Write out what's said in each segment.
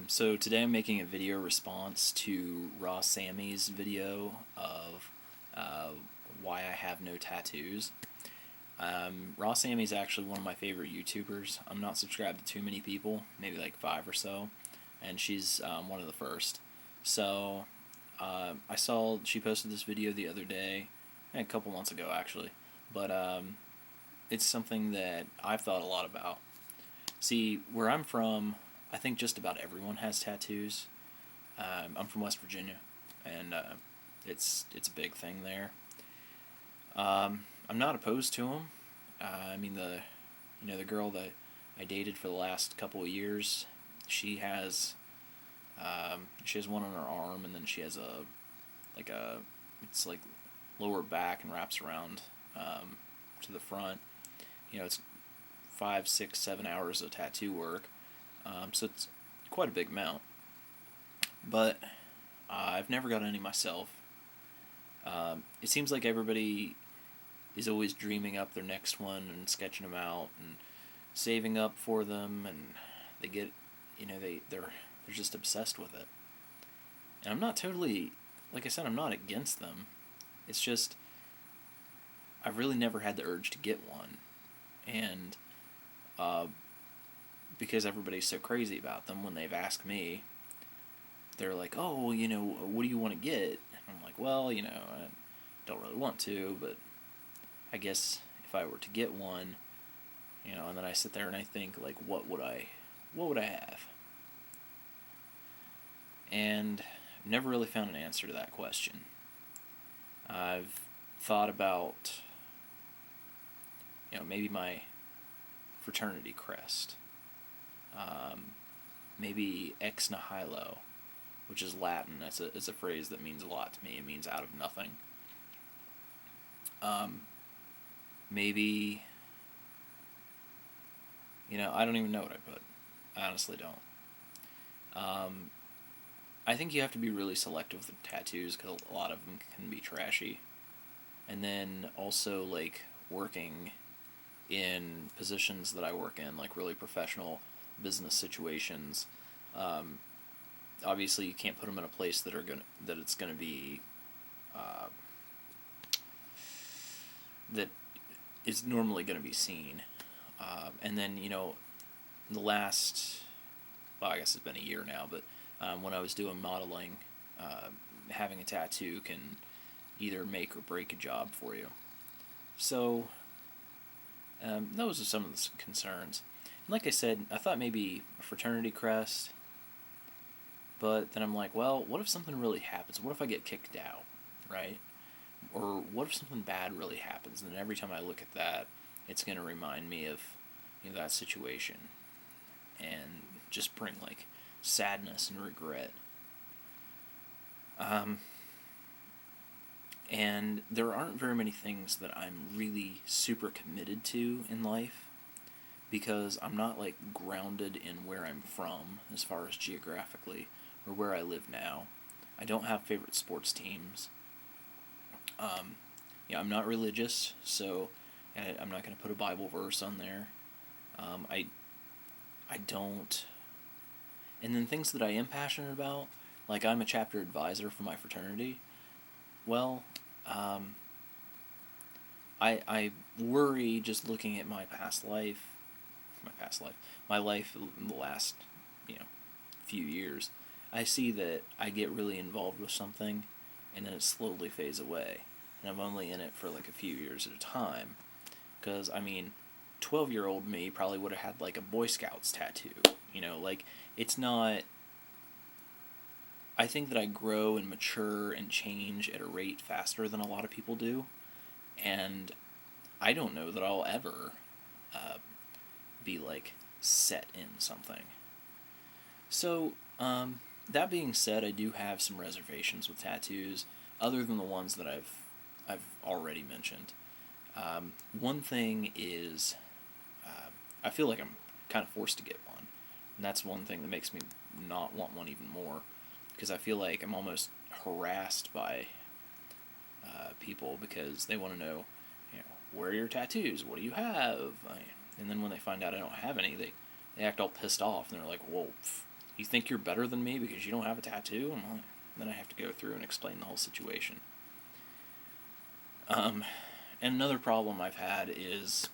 So today I'm making a video response to Rawsammy's video of why I have no tattoos. Rawsammy's actually one of my favorite YouTubers. I'm not subscribed to too many people, maybe like 5 or so, and she's one of the first. So I saw she posted this video the other day, a couple months ago actually, but it's something that I've thought a lot about. See, where I'm from, I think just about everyone has tattoos. I'm from West Virginia, and it's a big thing there. I'm not opposed to them. I mean, the girl that I dated for the last couple of years, she has one on her arm, and then she has it's like lower back and wraps around to the front. It's 5, 6, 7 hours of tattoo work. So it's quite a big amount. But I've never got any myself. It seems like everybody is always dreaming up their next one and sketching them out and saving up for them, and they get, they're just obsessed with it. And I'm not totally, like I said, I'm not against them. It's just I've really never had the urge to get one, and because everybody's so crazy about them, when they've asked me, they're like, oh, what do you want to get? And I'm like, well, I don't really want to, but I guess if I were to get one, and then I sit there and I think, like, what would I have? And I've never really found an answer to that question. I've thought about, maybe my fraternity crest. Maybe ex nihilo, which is Latin. It's a phrase that means a lot to me. It means out of nothing. Maybe, I don't even know what I put. I honestly don't. I think you have to be really selective with tattoos because a lot of them can be trashy. And then also, like, working in positions that I work in, like really professional business situations, obviously you can't put them in a place that it's gonna be that is normally gonna be seen. And then the last, well, I guess it's been a year now, but when I was doing modeling, having a tattoo can either make or break a job for you. So those are some of the concerns. And like I said, I thought maybe a fraternity crest, but then I'm like, well, what if something really happens? What if I get kicked out, right? Or what if something bad really happens? And then every time I look at that, it's going to remind me of that situation and just bring, like, sadness and regret. And there aren't very many things that I'm really super committed to in life, because I'm not, like, grounded in where I'm from as far as geographically or where I live now. I don't have favorite sports teams. I'm not religious, so I'm not going to put a Bible verse on there. I don't. And then things that I am passionate about, like I'm a chapter advisor for my fraternity. Well, I worry just looking at my life in the last, few years. I see that I get really involved with something, and then it slowly fades away, and I'm only in it for like a few years at a time. Because 12-year-old me probably would have had like a Boy Scouts tattoo. It's not. I think that I grow and mature and change at a rate faster than a lot of people do, and I don't know that I'll ever be, like, set in something. So, that being said, I do have some reservations with tattoos, other than the ones that I've already mentioned. One thing is, I feel like I'm kind of forced to get one, and that's one thing that makes me not want one even more, because I feel like I'm almost harassed by people because they want to know, where are your tattoos? What do you have? And then when they find out I don't have any, they act all pissed off, and they're like, well, you think you're better than me because you don't have a tattoo? And then I have to go through and explain the whole situation. And another problem I've had is,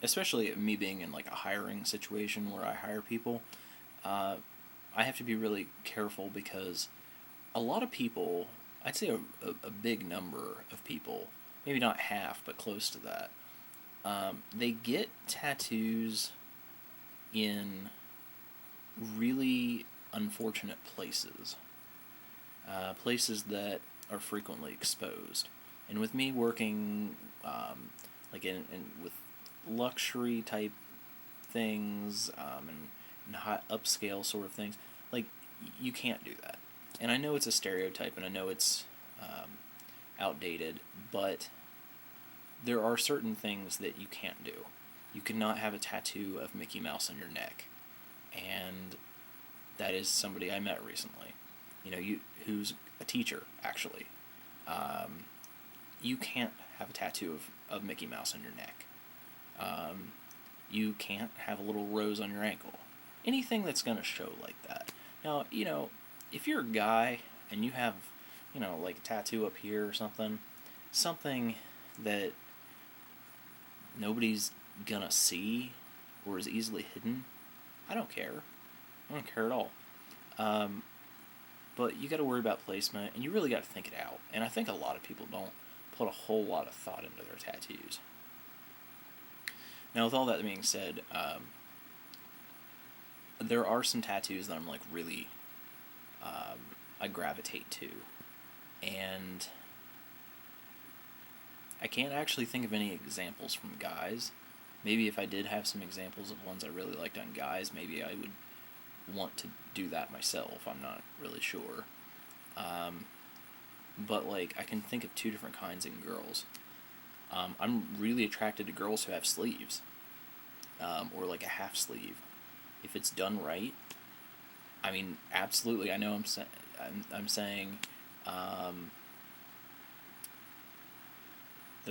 especially me being in like a hiring situation where I hire people, I have to be really careful because a lot of people, I'd say a big number of people, maybe not half, but close to that, they get tattoos in really unfortunate places. Places that are frequently exposed. And with me working like in with luxury type things and high upscale sort of things, like you can't do that. And I know it's a stereotype, and I know it's outdated, but there are certain things that you can't do. You cannot have a tattoo of Mickey Mouse on your neck, and that is somebody I met recently. Who's a teacher actually. You can't have a tattoo of Mickey Mouse on your neck. You can't have a little rose on your ankle. Anything that's going to show like that. Now, if you're a guy and you have, like a tattoo up here or something that nobody's going to see or is easily hidden, I don't care. I don't care at all. But you got to worry about placement, and you really got to think it out. And I think a lot of people don't put a whole lot of thought into their tattoos. Now, with all that being said, there are some tattoos that I'm like really, I gravitate to, and I can't actually think of any examples from guys. Maybe if I did have some examples of ones I really liked on guys, maybe I would want to do that myself. I'm not really sure. But like I can think of two different kinds in girls. I'm really attracted to girls who have sleeves, or like a half sleeve. If it's done right, I mean, absolutely. I know I'm saying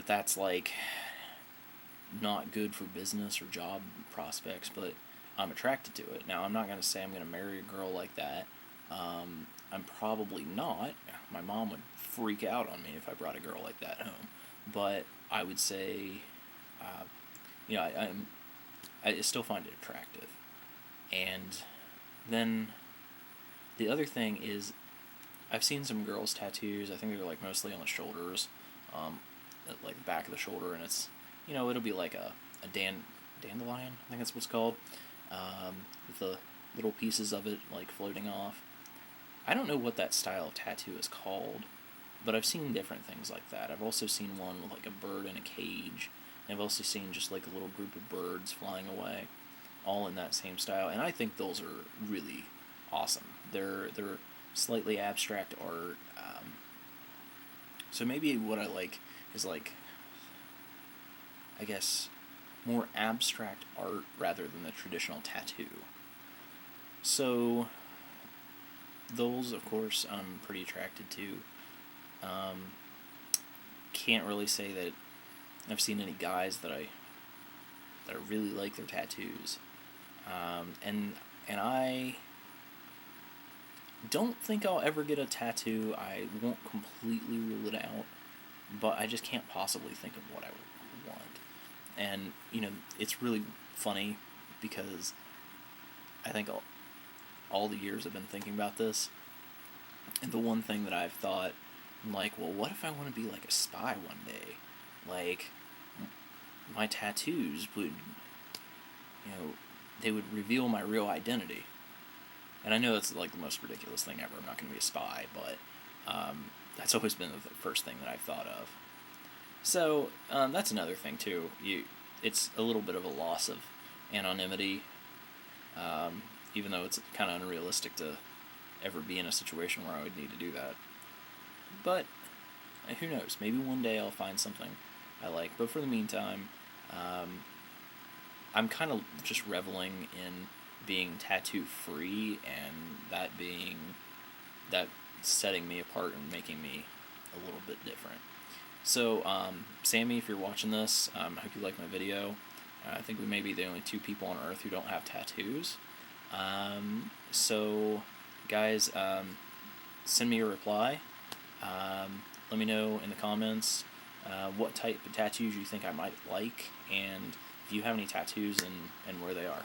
that's like not good for business or job prospects, but I'm attracted to it. Now, I'm not going to say I'm going to marry a girl like that. I'm probably not. My mom would freak out on me if I brought a girl like that home. But I would say, I still find it attractive. And then the other thing is, I've seen some girls' tattoos. I think they're like mostly on the shoulders, at like the back of the shoulder, and it's, it'll be like a dandelion, I think that's what it's called, with the little pieces of it like floating off. I don't know what that style of tattoo is called, but I've seen different things like that. I've also seen one with like a bird in a cage, and I've also seen just like a little group of birds flying away, all in that same style, and I think those are really awesome. They're slightly abstract art, so maybe what I like is like, I guess, more abstract art rather than the traditional tattoo. So those, of course, I'm pretty attracted to. Can't really say that I've seen any guys that I really like their tattoos, and I don't think I'll ever get a tattoo. I won't completely rule it out, but I just can't possibly think of what I would want. And it's really funny because I think all the years I've been thinking about this, and the one thing that I've thought, I'm like, well, what if I want to be like a spy one day? Like, my tattoos would, they would reveal my real identity. And I know that's like the most ridiculous thing ever. I'm not going to be a spy, but that's always been the first thing that I've thought of. So that's another thing too. It's a little bit of a loss of anonymity, even though it's kind of unrealistic to ever be in a situation where I would need to do that. But who knows? Maybe one day I'll find something I like. But for the meantime, I'm kind of just reveling in being tattoo free, and that setting me apart and making me a little bit different. So, Sammy, if you're watching this, I hope you like my video. I think we may be the only two people on Earth who don't have tattoos. So, guys, send me a reply. Let me know in the comments what type of tattoos you think I might like, and if you have any tattoos and where they are.